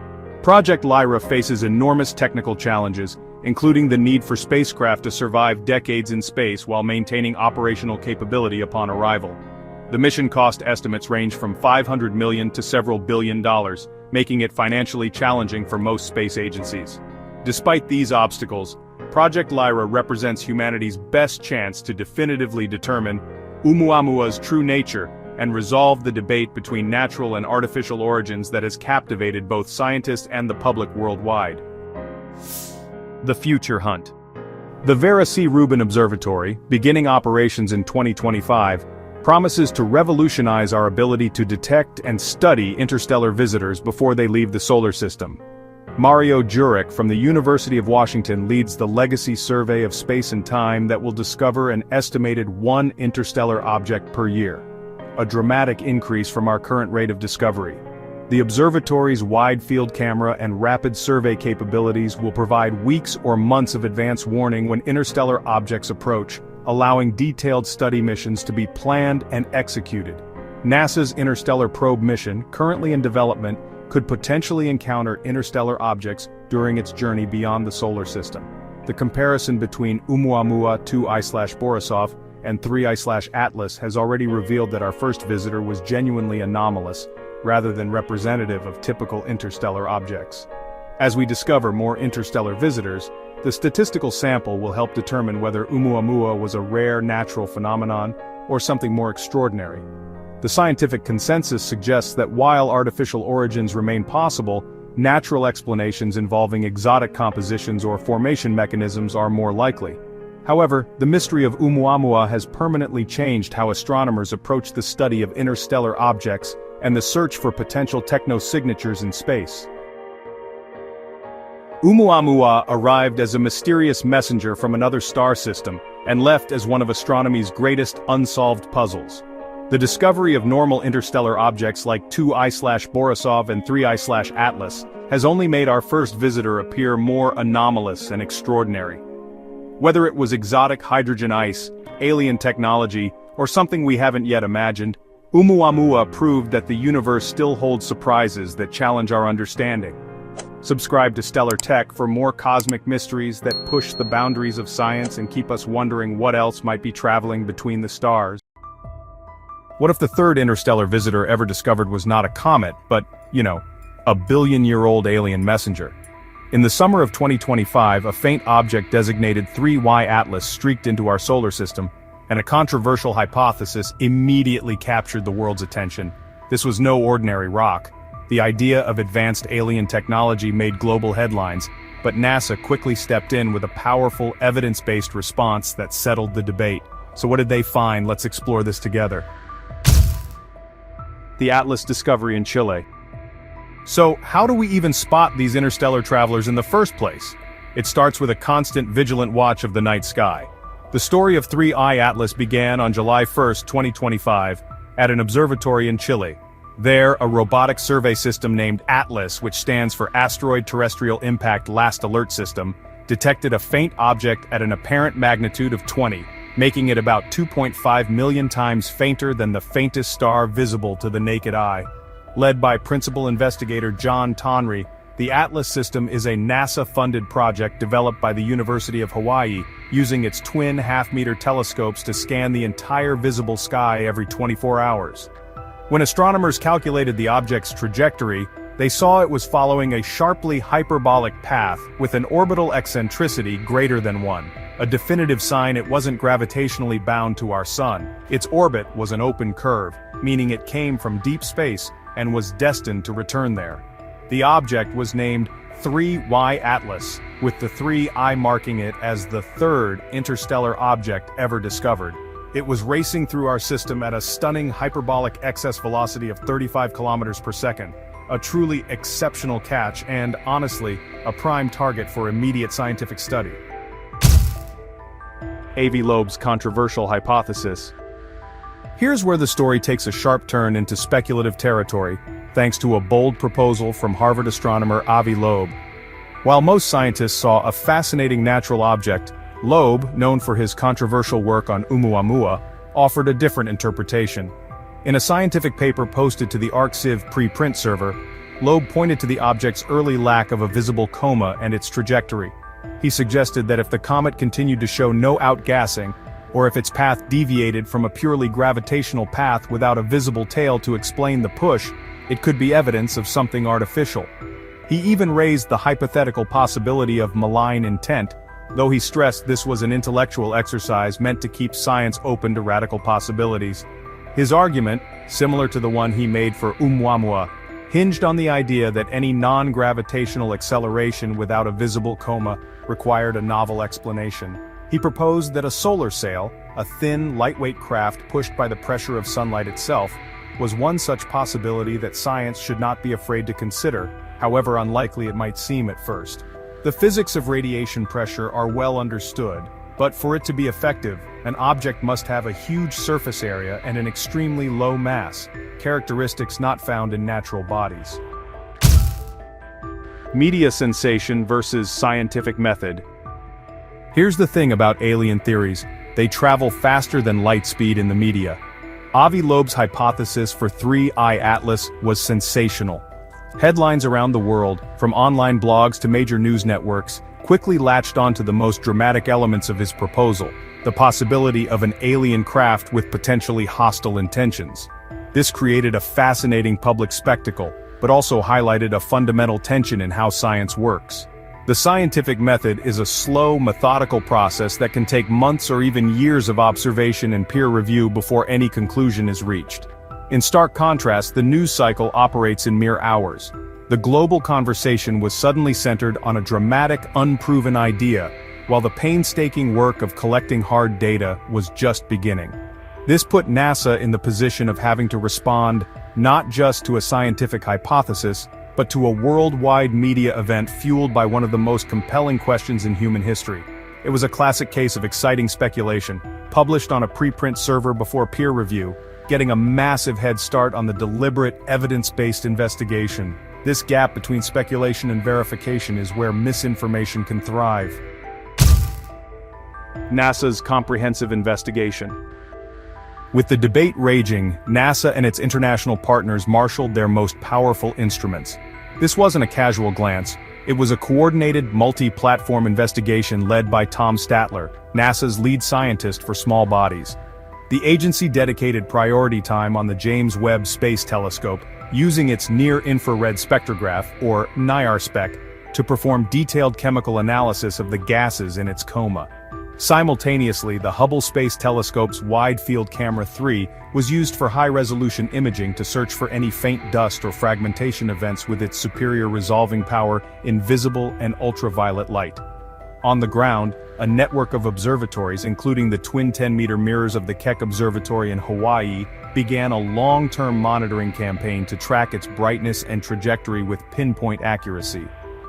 Project Lyra faces enormous technical challenges, including the need for spacecraft to survive decades in space while maintaining operational capability upon arrival. The mission cost estimates range from $500 million to several $billion, making it financially challenging for most space agencies. Despite these obstacles, Project Lyra represents humanity's best chance to definitively determine Oumuamua's true nature and resolve the debate between natural and artificial origins that has captivated both scientists and the public worldwide. The Future Hunt. The Vera C. Rubin Observatory, beginning operations in 2025, promises to revolutionize our ability to detect and study interstellar visitors before they leave the solar system. Mario Jurek from the University of Washington leads the Legacy Survey of Space and Time that will discover an estimated 1 interstellar object per year, a dramatic increase from our current rate of discovery. The observatory's wide-field camera and rapid survey capabilities will provide weeks or months of advance warning when interstellar objects approach, allowing detailed study missions to be planned and executed. NASA's Interstellar Probe mission, currently in development, could potentially encounter interstellar objects during its journey beyond the solar system. The comparison between Oumuamua 2I/Borisov and 3I/Atlas has already revealed that our first visitor was genuinely anomalous, rather than representative of typical interstellar objects. As we discover more interstellar visitors, the statistical sample will help determine whether Oumuamua was a rare natural phenomenon or something more extraordinary. The scientific consensus suggests that while artificial origins remain possible, natural explanations involving exotic compositions or formation mechanisms are more likely. However, the mystery of Oumuamua has permanently changed how astronomers approach the study of interstellar objects and the search for potential technosignatures in space. Oumuamua arrived as a mysterious messenger from another star system and left as one of astronomy's greatest unsolved puzzles. The discovery of normal interstellar objects like 2I/Borisov and 3I/Atlas has only made our first visitor appear more anomalous and extraordinary. Whether it was exotic hydrogen ice, alien technology, or something we haven't yet imagined, Oumuamua proved that the universe still holds surprises that challenge our understanding. Subscribe to Stellar Tech for more cosmic mysteries that push the boundaries of science and keep us wondering what else might be traveling between the stars. What if the third interstellar visitor ever discovered was not a comet, but, a billion-year-old alien messenger? In the summer of 2025, a faint object designated 3Y Atlas streaked into our solar system, and a controversial hypothesis immediately captured the world's attention. This was no ordinary rock. The idea of advanced alien technology made global headlines, but NASA quickly stepped in with a powerful, evidence-based response that settled the debate. So what did they find? Let's explore this together. The Atlas discovery in Chile. So, how do we even spot these interstellar travelers in the first place? It starts with a constant, vigilant watch of the night sky. The story of 3I Atlas began on July 1, 2025, at an observatory in Chile. There, a robotic survey system named ATLAS, which stands for Asteroid Terrestrial Impact Last Alert System, detected a faint object at an apparent magnitude of 20, making it about 2.5 million times fainter than the faintest star visible to the naked eye. Led by principal investigator John Tonry, the ATLAS system is a NASA-funded project developed by the University of Hawaii, using its twin half-meter telescopes to scan the entire visible sky every 24 hours. When astronomers calculated the object's trajectory, they saw it was following a sharply hyperbolic path with an orbital eccentricity greater than 1. A definitive sign it wasn't gravitationally bound to our sun. Its orbit was an open curve, meaning it came from deep space and was destined to return there. The object was named 3Y Atlas, with the 3I marking it as the third interstellar object ever discovered. It was racing through our system at a stunning hyperbolic excess velocity of 35 kilometers per second. A truly exceptional catch and, honestly, a prime target for immediate scientific study. Avi Loeb's controversial hypothesis. Here's where the story takes a sharp turn into speculative territory, thanks to a bold proposal from Harvard astronomer Avi Loeb. While most scientists saw a fascinating natural object, Loeb, known for his controversial work on Oumuamua, offered a different interpretation. In a scientific paper posted to the ArcSiv preprint server, Loeb pointed to the object's early lack of a visible coma and its trajectory. He suggested that if the comet continued to show no outgassing, or if its path deviated from a purely gravitational path without a visible tail to explain the push, it could be evidence of something artificial. He even raised the hypothetical possibility of malign intent, though he stressed this was an intellectual exercise meant to keep science open to radical possibilities. His argument, similar to the one he made for Oumuamua, hinged on the idea that any non-gravitational acceleration without a visible coma required a novel explanation. He proposed that a solar sail, a thin, lightweight craft pushed by the pressure of sunlight itself, was one such possibility that science should not be afraid to consider, however unlikely it might seem at first. The physics of radiation pressure are well understood, but for it to be effective, an object must have a huge surface area and an extremely low mass, characteristics not found in natural bodies. Media sensation versus scientific method. Here's the thing about alien theories, they travel faster than light speed in the media. Avi Loeb's hypothesis for 3I Atlas was sensational. Headlines around the world, from online blogs to major news networks, quickly latched onto the most dramatic elements of his proposal, the possibility of an alien craft with potentially hostile intentions. This created a fascinating public spectacle, but also highlighted a fundamental tension in how science works. The scientific method is a slow, methodical process that can take months or even years of observation and peer review before any conclusion is reached. In stark contrast, the news cycle operates in mere hours. The global conversation was suddenly centered on a dramatic, unproven idea, while the painstaking work of collecting hard data was just beginning. This put NASA in the position of having to respond not just to a scientific hypothesis, but to a worldwide media event fueled by one of the most compelling questions in human history. It was a classic case of exciting speculation, published on a preprint server before peer review, getting a massive head start on the deliberate, evidence-based investigation. This gap between speculation and verification is where misinformation can thrive. NASA's comprehensive investigation. With the debate raging, NASA and its international partners marshaled their most powerful instruments. This wasn't a casual glance, it was a coordinated, multi-platform investigation led by Tom Statler, NASA's lead scientist for small bodies. The agency dedicated priority time on the James Webb Space Telescope, using its near-infrared spectrograph, or NIR spec, to perform detailed chemical analysis of the gases in its coma. Simultaneously, the Hubble Space Telescope's Wide Field Camera 3 was used for high-resolution imaging to search for any faint dust or fragmentation events with its superior resolving power in visible and ultraviolet light. On the ground, a network of observatories, including the twin 10-meter mirrors of the Keck Observatory in Hawaii, began a long-term monitoring campaign to track its brightness and trajectory with pinpoint accuracy.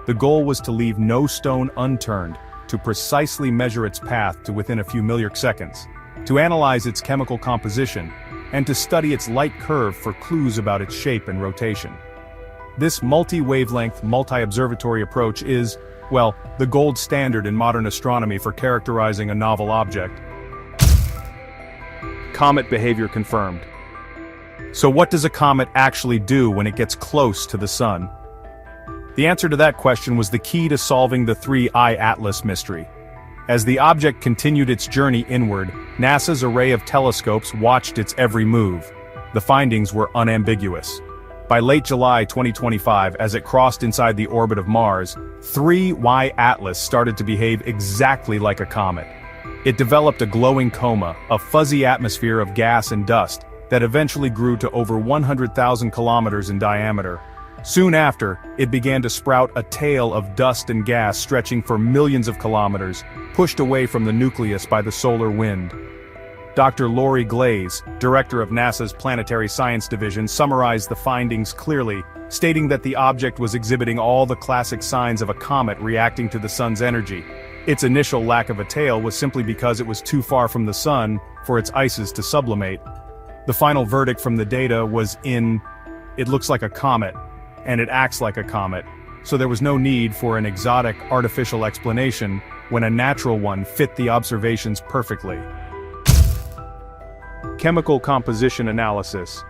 The goal was to leave no stone unturned, to precisely measure its path to within a few milliseconds, to analyze its chemical composition, and to study its light curve for clues about its shape and rotation. This multi-wavelength, multi-observatory approach is, well, the gold standard in modern astronomy for characterizing a novel object. Comet behavior confirmed. So what does a comet actually do when it gets close to the Sun? The answer to that question was the key to solving the 3I Atlas mystery. As the object continued its journey inward, NASA's array of telescopes watched its every move. The findings were unambiguous. By late July 2025, as it crossed inside the orbit of Mars, 3Y Atlas started to behave exactly like a comet. It developed a glowing coma, a fuzzy atmosphere of gas and dust, that eventually grew to over 100,000 kilometers in diameter. Soon after, it began to sprout a tail of dust and gas stretching for millions of kilometers, pushed away from the nucleus by the solar wind. Dr. Lori Glaze, director of NASA's Planetary Science Division, summarized the findings clearly, stating that the object was exhibiting all the classic signs of a comet reacting to the Sun's energy. Its initial lack of a tail was simply because it was too far from the Sun for its ices to sublimate. The final verdict from the data was it looks like a comet, and it acts like a comet, so there was no need for an exotic, artificial explanation when a natural one fit the observations perfectly. Chemical composition analysis.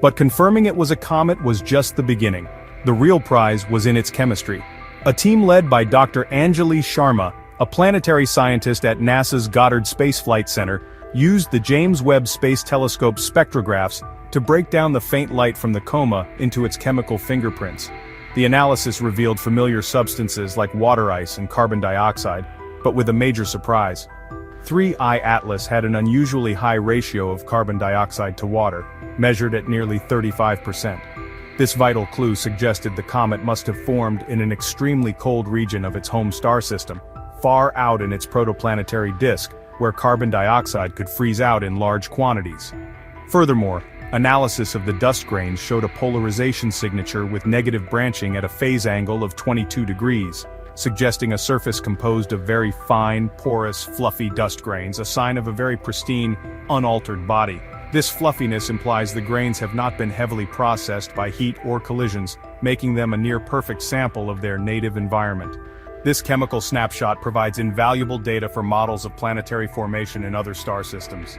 But confirming it was a comet was just the beginning. The real prize was in its chemistry. A team led by Dr. Anjali Sharma, a planetary scientist at NASA's Goddard Space Flight Center, used the James Webb Space Telescope spectrographs to break down the faint light from the coma into its chemical fingerprints. The analysis revealed familiar substances like water ice and carbon dioxide, but with a major surprise. 3I Atlas had an unusually high ratio of carbon dioxide to water, measured at nearly 35%. This vital clue suggested the comet must have formed in an extremely cold region of its home star system, far out in its protoplanetary disk, where carbon dioxide could freeze out in large quantities. Furthermore, analysis of the dust grains showed a polarization signature with negative branching at a phase angle of 22 degrees, suggesting a surface composed of very fine, porous, fluffy dust grains, a sign of a very pristine, unaltered body. This fluffiness implies the grains have not been heavily processed by heat or collisions, making them a near-perfect sample of their native environment. This chemical snapshot provides invaluable data for models of planetary formation in other star systems.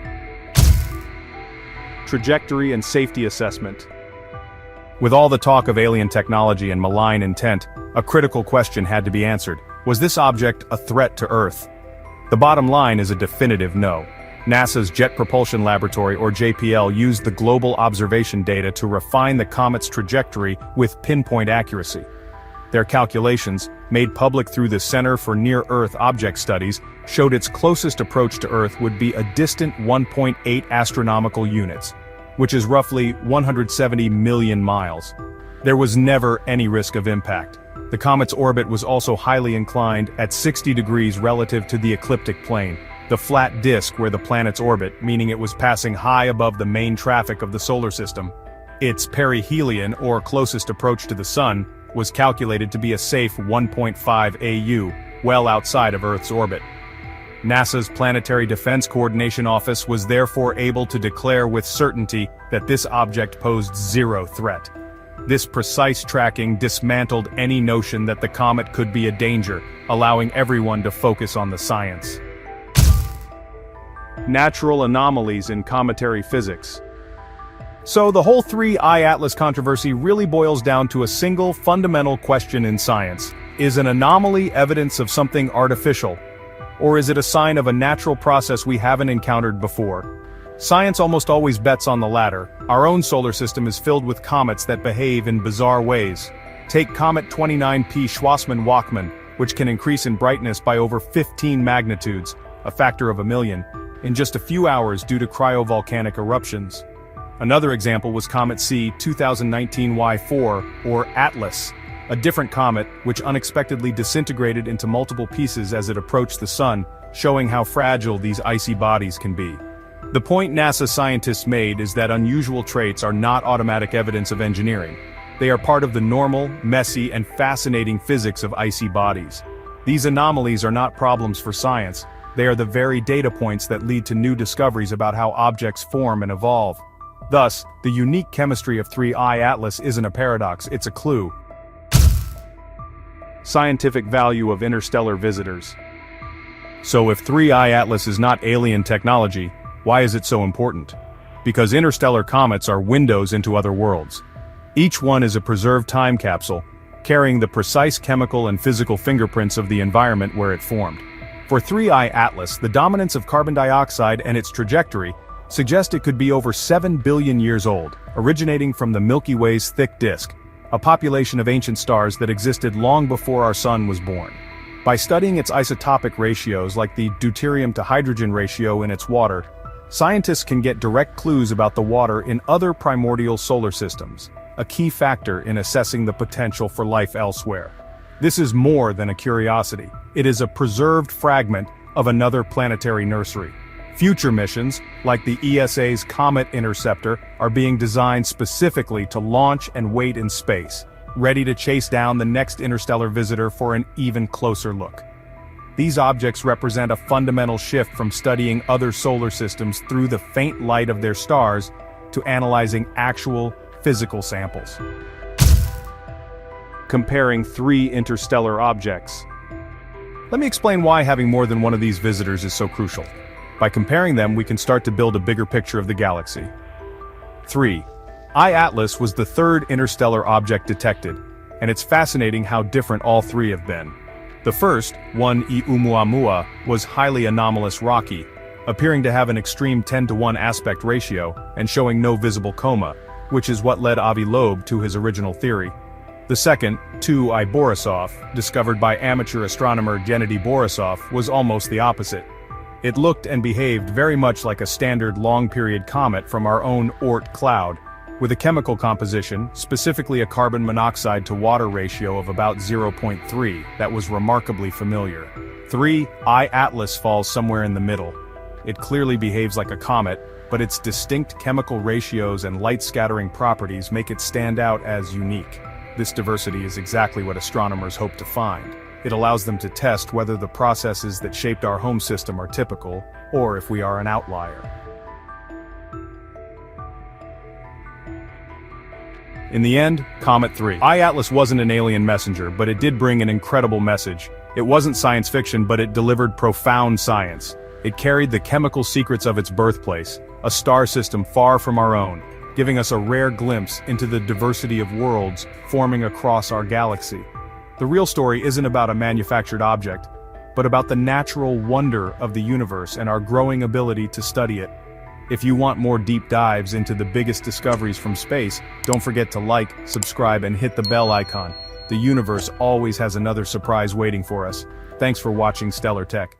Trajectory and safety assessment. With all the talk of alien technology and malign intent, a critical question had to be answered. Was this object a threat to Earth? The bottom line is a definitive no. NASA's Jet Propulsion Laboratory, or JPL, used the global observation data to refine the comet's trajectory with pinpoint accuracy. Their calculations, made public through the Center for Near-Earth Object Studies, showed its closest approach to Earth would be a distant 1.8 astronomical units, which is roughly 170 million miles. There was never any risk of impact. The comet's orbit was also highly inclined at 60 degrees relative to the ecliptic plane, the flat disk where the planets orbit, meaning it was passing high above the main traffic of the solar system. Its perihelion, or closest approach to the Sun, was calculated to be a safe 1.5 AU, well outside of Earth's orbit. NASA's Planetary Defense Coordination Office was therefore able to declare with certainty that this object posed zero threat. This precise tracking dismantled any notion that the comet could be a danger, allowing everyone to focus on the science. Natural anomalies in cometary physics. So the whole 3I Atlas controversy really boils down to a single fundamental question in science. Is an anomaly evidence of something artificial? Or is it a sign of a natural process we haven't encountered before? Science almost always bets on the latter. Our own solar system is filled with comets that behave in bizarre ways. Take Comet 29P Schwarzmann-Wachmann, which can increase in brightness by over 15 magnitudes, a factor of a million, in just a few hours due to cryovolcanic eruptions. Another example was Comet C 2019 Y4, or Atlas, a different comet which unexpectedly disintegrated into multiple pieces as it approached the Sun, showing how fragile these icy bodies can be. The point NASA scientists made is that unusual traits are not automatic evidence of engineering. They are part of the normal, messy, and fascinating physics of icy bodies. These anomalies are not problems for science, they are the very data points that lead to new discoveries about how objects form and evolve. Thus, the unique chemistry of 3I Atlas isn't a paradox, it's a clue. Scientific value of interstellar visitors. So if 3I Atlas is not alien technology, why is it so important? Because interstellar comets are windows into other worlds. Each one is a preserved time capsule, carrying the precise chemical and physical fingerprints of the environment where it formed. For 3I Atlas, the dominance of carbon dioxide and its trajectory suggest it could be over 7 billion years old, originating from the Milky Way's thick disk, a population of ancient stars that existed long before our Sun was born. By studying its isotopic ratios like the deuterium to hydrogen ratio in its water, scientists can get direct clues about the water in other primordial solar systems, a key factor in assessing the potential for life elsewhere. This is more than a curiosity, it is a preserved fragment of another planetary nursery. Future missions, like the ESA's Comet Interceptor, are being designed specifically to launch and wait in space, ready to chase down the next interstellar visitor for an even closer look. These objects represent a fundamental shift from studying other solar systems through the faint light of their stars to analyzing actual, physical samples. Comparing 3 interstellar objects. Let me explain why having more than one of these visitors is so crucial. By comparing them, we can start to build a bigger picture of the galaxy. 3. I-Atlas was the third interstellar object detected, and it's fascinating how different all 3 have been. The first, 1E Oumuamua, was highly anomalous rocky, appearing to have an extreme 10:1 aspect ratio and showing no visible coma, which is what led Avi Loeb to his original theory. The second, 2I Borisov, discovered by amateur astronomer Gennady Borisov, was almost the opposite. It looked and behaved very much like a standard long-period comet from our own Oort cloud, with a chemical composition, specifically a carbon monoxide to water ratio of about 0.3, that was remarkably familiar. 3I Atlas falls somewhere in the middle. It clearly behaves like a comet, but its distinct chemical ratios and light-scattering properties make it stand out as unique. This diversity is exactly what astronomers hope to find. It allows them to test whether the processes that shaped our home system are typical, or if we are an outlier. In the end, Comet 3. I-Atlas wasn't an alien messenger, but it did bring an incredible message. It wasn't science fiction, but it delivered profound science. It carried the chemical secrets of its birthplace, a star system far from our own, giving us a rare glimpse into the diversity of worlds forming across our galaxy. The real story isn't about a manufactured object, but about the natural wonder of the universe and our growing ability to study it. If you want more deep dives into the biggest discoveries from space, don't forget to like, subscribe, and hit the bell icon. The universe always has another surprise waiting for us. Thanks for watching Stellar Tech.